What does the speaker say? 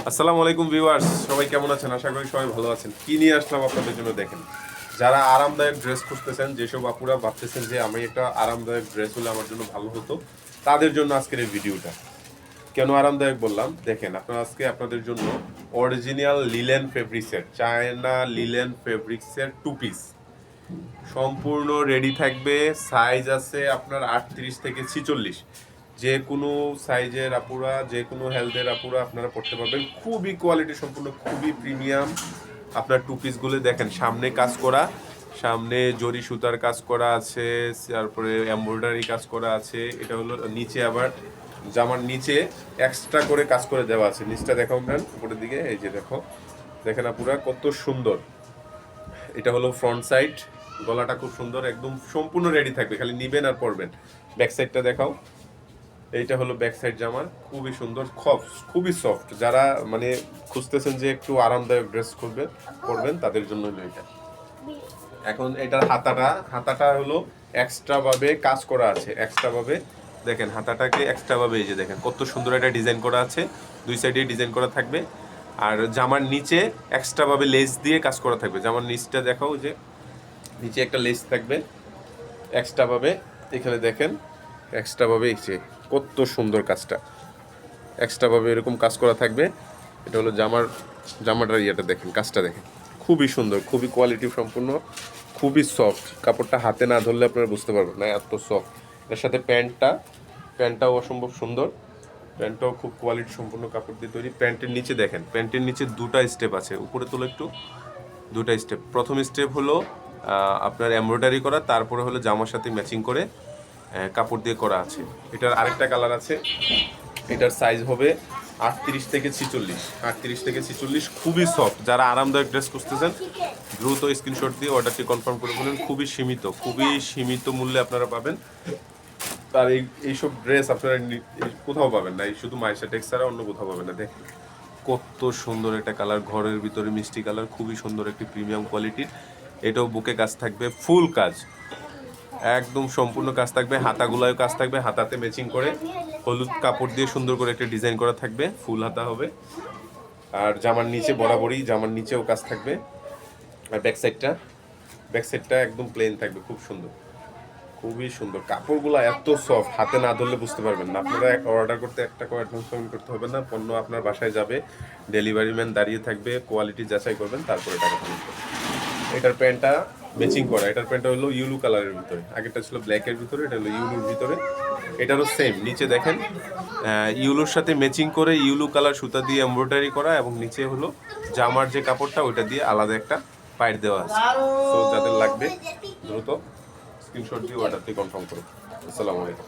আসসালামু আলাইকুম ভিউয়ার্স, সবাই কেমন আছেন? আশা করি সবাই ভালো আছেন। কি নিয়ে আসলাম আপনাদের জন্য দেখেন। যারা আরামদায়ক ড্রেস খুঁজতেছেন, যেসব আপুরা ভাবতেছেন যে আমি একটা আরামদায়ক ড্রেস হলে আমার জন্য ভালো হতো, তাদের জন্য আজকের এই ভিডিওটা। কেন আরামদায়ক বললাম দেখেন, আপনারা আজকে আপনাদের জন্য অরিজিনাল লিলেন ফেব্রিক্সের, চায়না লিলেন ফেব্রিক্সের টু পিস সম্পূর্ণ রেডি থাকবে। সাইজ আছে আপনার 38 থেকে 46। যে কোনো সাইজের আপুরা, যে কোনো হেলথের আপুরা আপনারা পড়তে পারবেন। খুবই কোয়ালিটি সম্পূর্ণ, খুবই প্রিমিয়াম। আপনার টু পিসগুলো দেখেন, সামনে কাজ করা, সামনে জরি সুতার কাজ করা আছে, তারপরে এমব্রয়ডারি কাজ করা আছে। এটা হলো নিচে আবার জামার নিচে এক্সট্রা করে কাজ করে দেওয়া আছে। নিচটা দেখাও ম্যাম, উপরের দিকে এই যে দেখো, দেখেন আপুরা কত সুন্দর। এটা হলো ফ্রন্ট সাইড, গলাটা খুব সুন্দর, একদম সম্পূর্ণ রেডি থাকবে, খালি নিবেন আর পরবেন। ব্যাক সাইডটা দেখাও, এইটা হলো ব্যাক সাইড জামার, খুবই সুন্দর, খুবই সফট। যারা মানে খুঁজতেছেন যে একটু আরামদায়ক ড্রেস করবেন তাদের জন্য হলো এটা। এখন এটার হাতাটা হলো এক্সট্রা ভাবে কাজ করা আছে, এক্সট্রা ভাবে দেখেন হাতাটাকে এক্সট্রা ভাবে, এই যে দেখেন কত সুন্দর একটা ডিজাইন করা আছে, দুই সাইডে ডিজাইন করা থাকবে। আর জামার নিচে এক্সট্রা ভাবে লেস দিয়ে কাজ করা থাকবে। জামার নিচটা দেখাও, যে নিচে একটা লেস থাকবে এক্সট্রা ভাবে, এখানে দেখেন এক্সট্রা ভাবে এই যে কত সুন্দর কাজটা, এক্সট্রা ভাবে এরকম কাজ করা থাকবে। এটা হলো জামাটার ইয়েটা দেখেন, কাজটা দেখেন, খুবই সুন্দর, খুবই কোয়ালিটি সম্পূর্ণ, খুবই সফট। কাপড়টা হাতে না ধরলে আপনারা বুঝতে পারবেন না এত সফট। এর সাথে প্যান্টটাও অসম্ভব সুন্দর, প্যান্টটাও খুব কোয়ালিটি সম্পূর্ণ কাপড় দিয়ে তৈরি। প্যান্টের নিচে দেখেন, প্যান্টের নিচে দুটা স্টেপ আছে, উপরে তোলো একটু, দুটা স্টেপ। প্রথম স্টেপ হলো আপনার এমব্রয়ডারি করা, তারপরে হলো জামার সাথে ম্যাচিং করে কাপড় দিয়ে করা আছে। এটার আরেকটা কালার আছে, এটার সাইজ হবে 38 থেকে 46। খুবই সফট। যারা আরামদায়ক ড্রেস খুঁজতেছেন দ্রুত স্ক্রিনশট দিয়ে অর্ডারটি কনফার্ম করে ফেলুন। খুবই সীমিত মূল্যে আপনারা পাবেন। তার এইসব ড্রেস আপনারা কোথাও পাবেন না, এই শুধু মাইশা টেক্স ছাড়া অন্য কোথাও পাবেন না। দেখেন কত সুন্দর একটা কালার, ঘরের ভিতরে মিষ্টি কালার, খুবই সুন্দর একটি প্রিমিয়াম কোয়ালিটির। এটাও বুকে কাজ থাকবে, ফুল কাজ, একদম সম্পূর্ণ কাজ থাকবে। হাতাগুলায় কাজ থাকবে, হাতাতে ম্যাচিং করে হলুদ কাপড় দিয়ে সুন্দর করে একটা ডিজাইন করা থাকবে, ফুল হাতা হবে। আর জামার নিচে বরাবরই জামার নিচেও কাজ থাকবে। আর ব্যাক সাইডটা একদম প্লেন থাকবে, খুব সুন্দর, খুবই সুন্দর। কাপড়গুলো এত সফট, হাতে না ধরলে বুঝতে পারবেন না। আপনারা অর্ডার করতে একটা করে অ্যাডভান্স পেমেন্ট করতে হবে না, পণ্য আপনার বাসায় যাবে, ডেলিভারি ম্যান দাঁড়িয়ে থাকবে, কোয়ালিটি যাচাই করবেন, তারপরে টাকা পেমেন্ট করবেন। এটার প্যান্টটা ম্যাচিং করা, এটার প্যান্টটা হলো ইউলু কালারের ভিতরে, আগেরটা ছিল ব্ল্যাকের ভিতরে, এটা হলো ইউলুর ভিতরে। এটারও সেম, নিচে দেখেন ইউলুর সাথে ম্যাচিং করে ইউলু কালার সুতা দিয়ে এমব্রয়ডারি করা, এবং নিচে হলো জামার যে কাপড়টা ওইটা দিয়ে আলাদা একটা পাইট দেওয়া আছে। তো যাদের লাগবে দ্রুত স্ক্রিনশট দিয়ে অর্ডারটি কনফার্ম করুন। আসসালামু আলাইকুম।